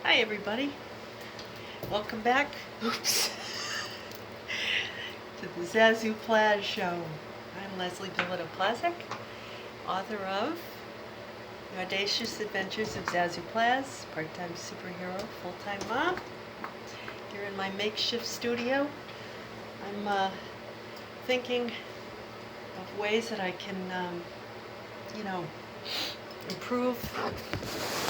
Hi everybody, welcome back, oops, to the Zazoo Plazz show. I'm Leslie Plazz, author of The Audacious Adventures of Zazoo Plazz, part-time superhero, full-time mom. Here in my makeshift studio, I'm thinking of ways that I can, improve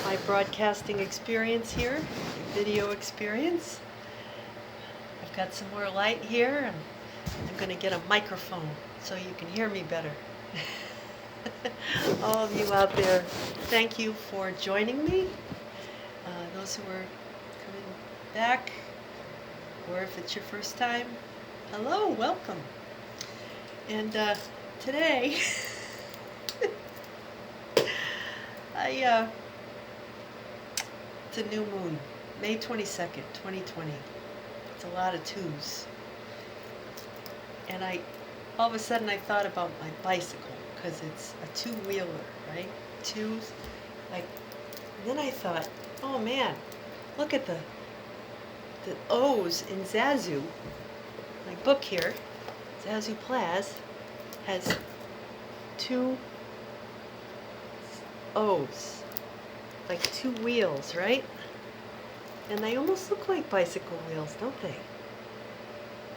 my broadcasting experience here, video experience. I've got some more light here, and I'm going to get a microphone so you can hear me better. All of you out there, thank you for joining me. Those who are coming back, or if it's your first time, hello, welcome. And today, it's a new moon, May 22nd, 2020. It's a lot of twos. And all of a sudden I thought about my bicycle, because it's a two-wheeler, right? Twos, and then I thought, oh man, look at the O's in Zazoo. My book here, Zazoo Plazz, has two O's, like two wheels, right? And they almost look like bicycle wheels, don't they?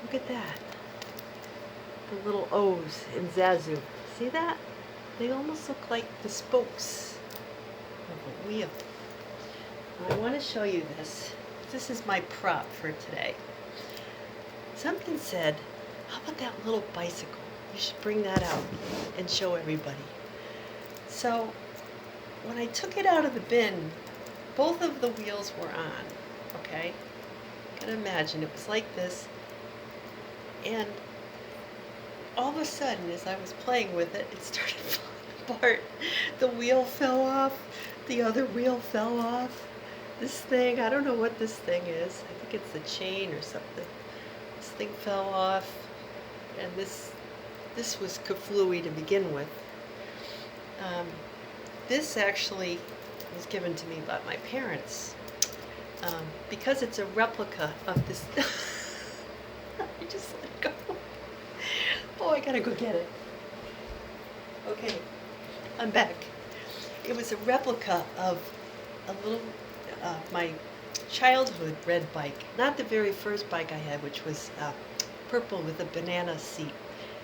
Look at that. The little O's in Zazoo. See that? They almost look like the spokes of a wheel. I want to show you this. This is my prop for today. Something said, how about that little bicycle? You should bring that out and show everybody. So when I took it out of the bin, both of the wheels were on, okay? You can imagine it was like this, and all of a sudden, as I was playing with it, it started falling apart. The wheel fell off, the other wheel fell off. This thing, I don't know what this thing is. I think it's the chain or something. This thing fell off, and this was kaflooey to begin with. This actually was given to me by my parents because it's a replica of this. I just let it go. Oh, I gotta go get it. Okay, I'm back. It was a replica of a little, my childhood red bike. Not the very first bike I had, which was purple with a banana seat,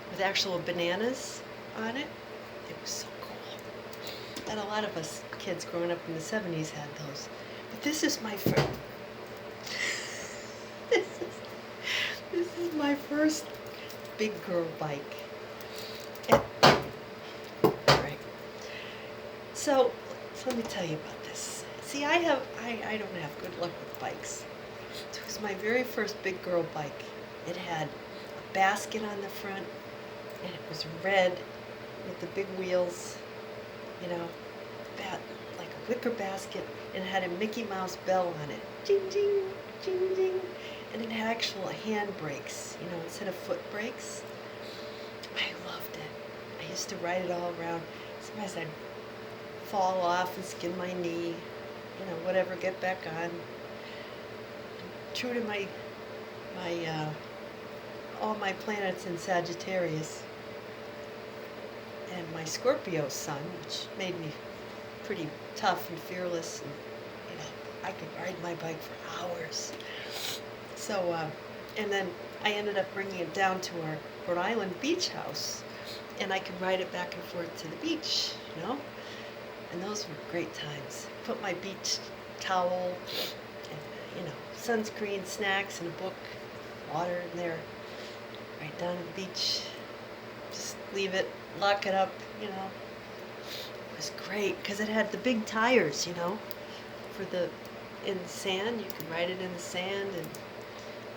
with actual bananas on it. It was so cool. And a lot of us kids growing up in the 70s had those. But this is my first. This is my first big girl bike. Right. So let me tell you about this. See, I don't have good luck with bikes. It was my very first big girl bike. It had a basket on the front, and it was red with the big wheels, you know, like a wicker basket, and it had a Mickey Mouse bell on it. Ding, ding, ding, ding. And it had actual hand brakes, you know, instead of foot brakes. I loved it. I used to ride it all around. Sometimes I'd fall off and skin my knee, you know, whatever, get back on. True to all my planets in Sagittarius, and my Scorpio sun, which made me pretty tough and fearless, and you know, I could ride my bike for hours. So, and then I ended up bringing it down to our Rhode Island beach house, and I could ride it back and forth to the beach, you know, and those were great times. Put my beach towel, and, you know, sunscreen, snacks, and a book, water in there, right down at the beach. Just leave it, lock it up, you know. It was great because it had the big tires, you know, in the sand. You could ride it in the sand, and it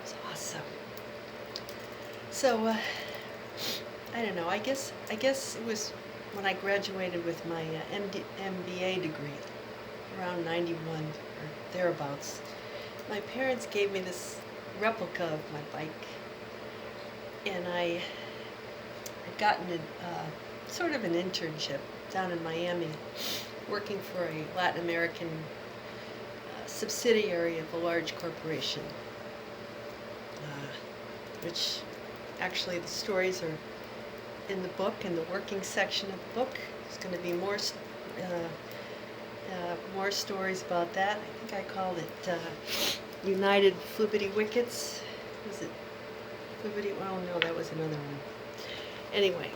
was awesome. So I don't know. I guess it was when I graduated with my MBA degree, around 91 or thereabouts. My parents gave me this replica of my bike, and I had gotten sort of an internship down in Miami, working for a Latin American subsidiary of a large corporation, which actually the stories are in the book, in the working section of the book. There's going to be more stories about that. I think I called it United Flibbity Wickets. Was it Flibbity? Oh no, that was another one. Anyway,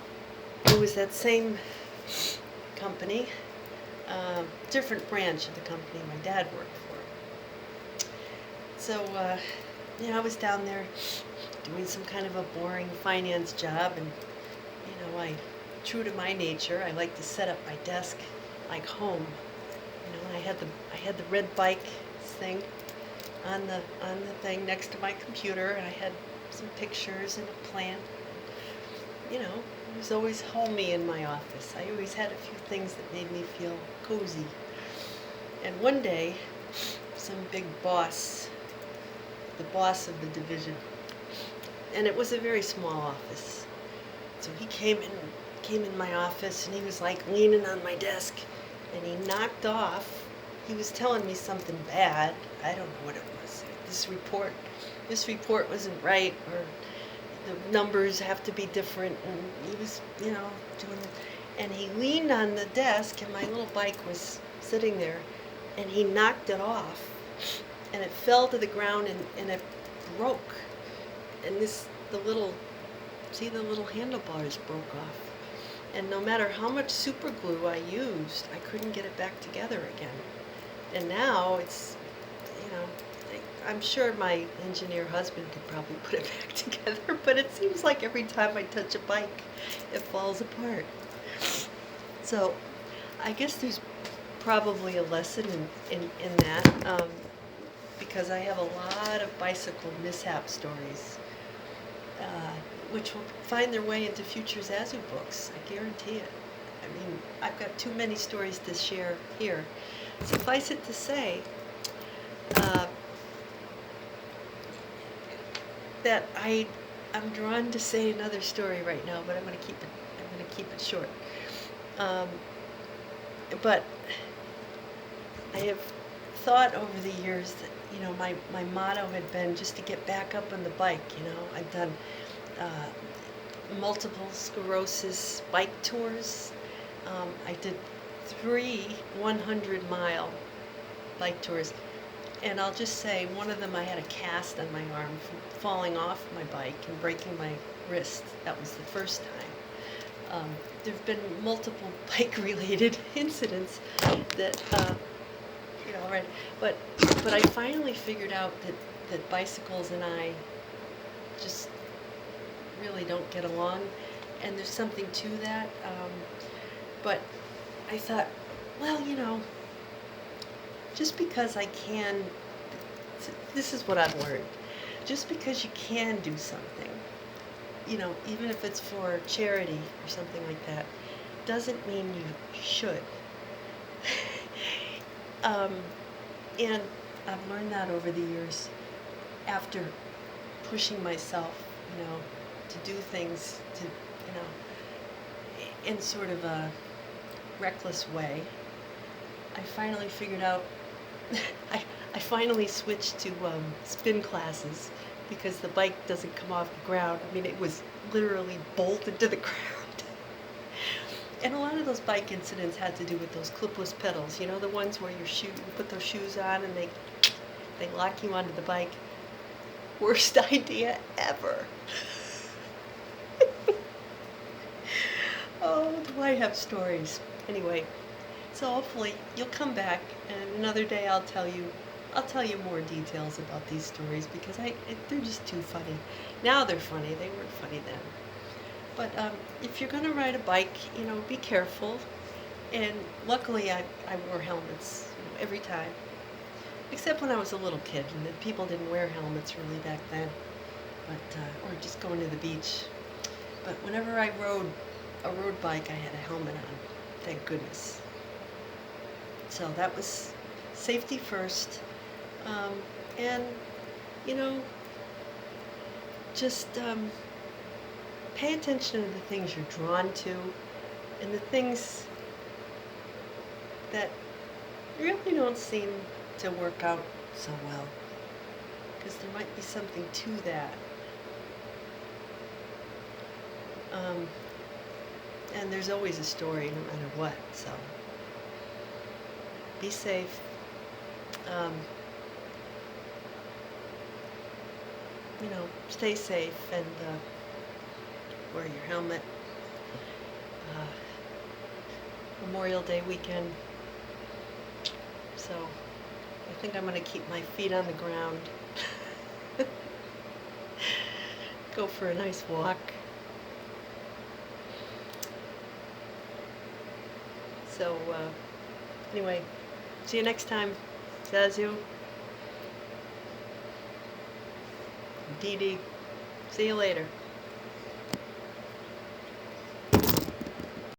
it was that same company, different branch of the company my dad worked for. So, I was down there doing some kind of a boring finance job, and true to my nature, I like to set up my desk like home. And I had the red bike thing on the thing next to my computer, and I had some pictures and a plant. It was always homey in my office. I always had a few things that made me feel cozy. And one day, some big boss, the boss of the division, and it was a very small office. So he came in my office, and he was like leaning on my desk, and he knocked off. He was telling me something bad. I don't know what it was. This report wasn't right, or the numbers have to be different, and he was, doing it. And he leaned on the desk, and my little bike was sitting there, and he knocked it off, and it fell to the ground, and it broke. And the little handlebars broke off. And no matter how much super glue I used, I couldn't get it back together again. And now it's, I'm sure my engineer husband could probably put it back together, but it seems like every time I touch a bike, it falls apart. So I guess there's probably a lesson in that, because I have a lot of bicycle mishap stories, which will find their way into future Zazoo books. I guarantee it. I mean, I've got too many stories to share here. Suffice it to say that I'm drawn to say another story right now, but I'm going to keep it short. But I have thought over the years that my motto had been just to get back up on the bike. I've done multiple sclerosis bike tours. I did 3 100-mile bike tours, and I'll just say one of them I had a cast on my arm from falling off my bike and breaking my wrist. That was the first time. There have been multiple bike-related incidents that right. But I finally figured out that bicycles and I just really don't get along, and there's something to that. But I thought, well, just because I can, this is what I've learned. Just because you can do something, even if it's for charity or something like that, doesn't mean you should. And I've learned that over the years, after pushing myself, to do things, in sort of a reckless way. I finally figured out, I finally switched to spin classes, because the bike doesn't come off the ground. I mean, it was literally bolted to the ground. And a lot of those bike incidents had to do with those clipless pedals, the ones where you put those shoes on and they lock you onto the bike. Worst idea ever. Oh, do I have stories. Anyway, so hopefully you'll come back, and another day I'll tell you more details about these stories, because they're just too funny. Now they're funny. They weren't funny then. But if you're going to ride a bike, be careful. And luckily I wore helmets every time. Except when I was a little kid, and people didn't wear helmets really back then. But or just going to the beach. But whenever I rode a road bike, I had a helmet on. Thank goodness. So that was safety first. And, just pay attention to the things you're drawn to, and the things that really don't seem to work out so well, because there might be something to that. And there's always a story no matter what, so be safe. You know, stay safe and wear your helmet. Memorial Day weekend, so I think I'm going to keep my feet on the ground. Go for a nice walk. So anyway, see you next time. Zazoo. Dee Dee. See you later.